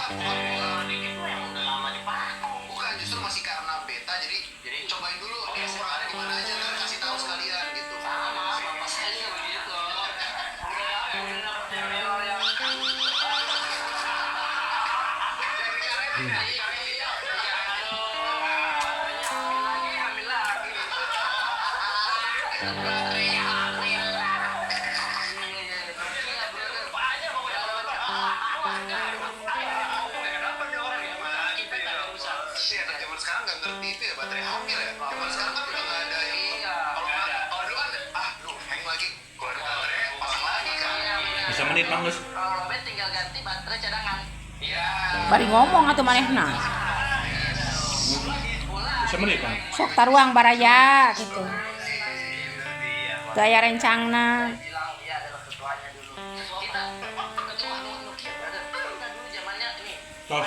Ini tuh yang udah lama dipakai. Bukan, justru masih karena beta, jadi cobain dulu. Dia ada di mana aja, ntar kasih tahu sekalian gitu. Sama, bapak saya juga begitu. Udah dapet error yang sekarang nggak ngerti itu ya baterai hamil ya. Zaman sekarang kan udah nggak ada yang kalau dulu kan hang lagi kalau ada baterai pasang lagi kan. Bisa menit Bang Gus. Kalau lobet tinggal ganti baterai cadangan. Iya. Bari ngomong atuh manehna. Bisa menit Bang. Sok taruang baraya gitu. Gaya rencangna. Bilang dia adalah ketuanya dulu. Kita ketua Nokia, brother. Kita dulu zamannya ini. Tos.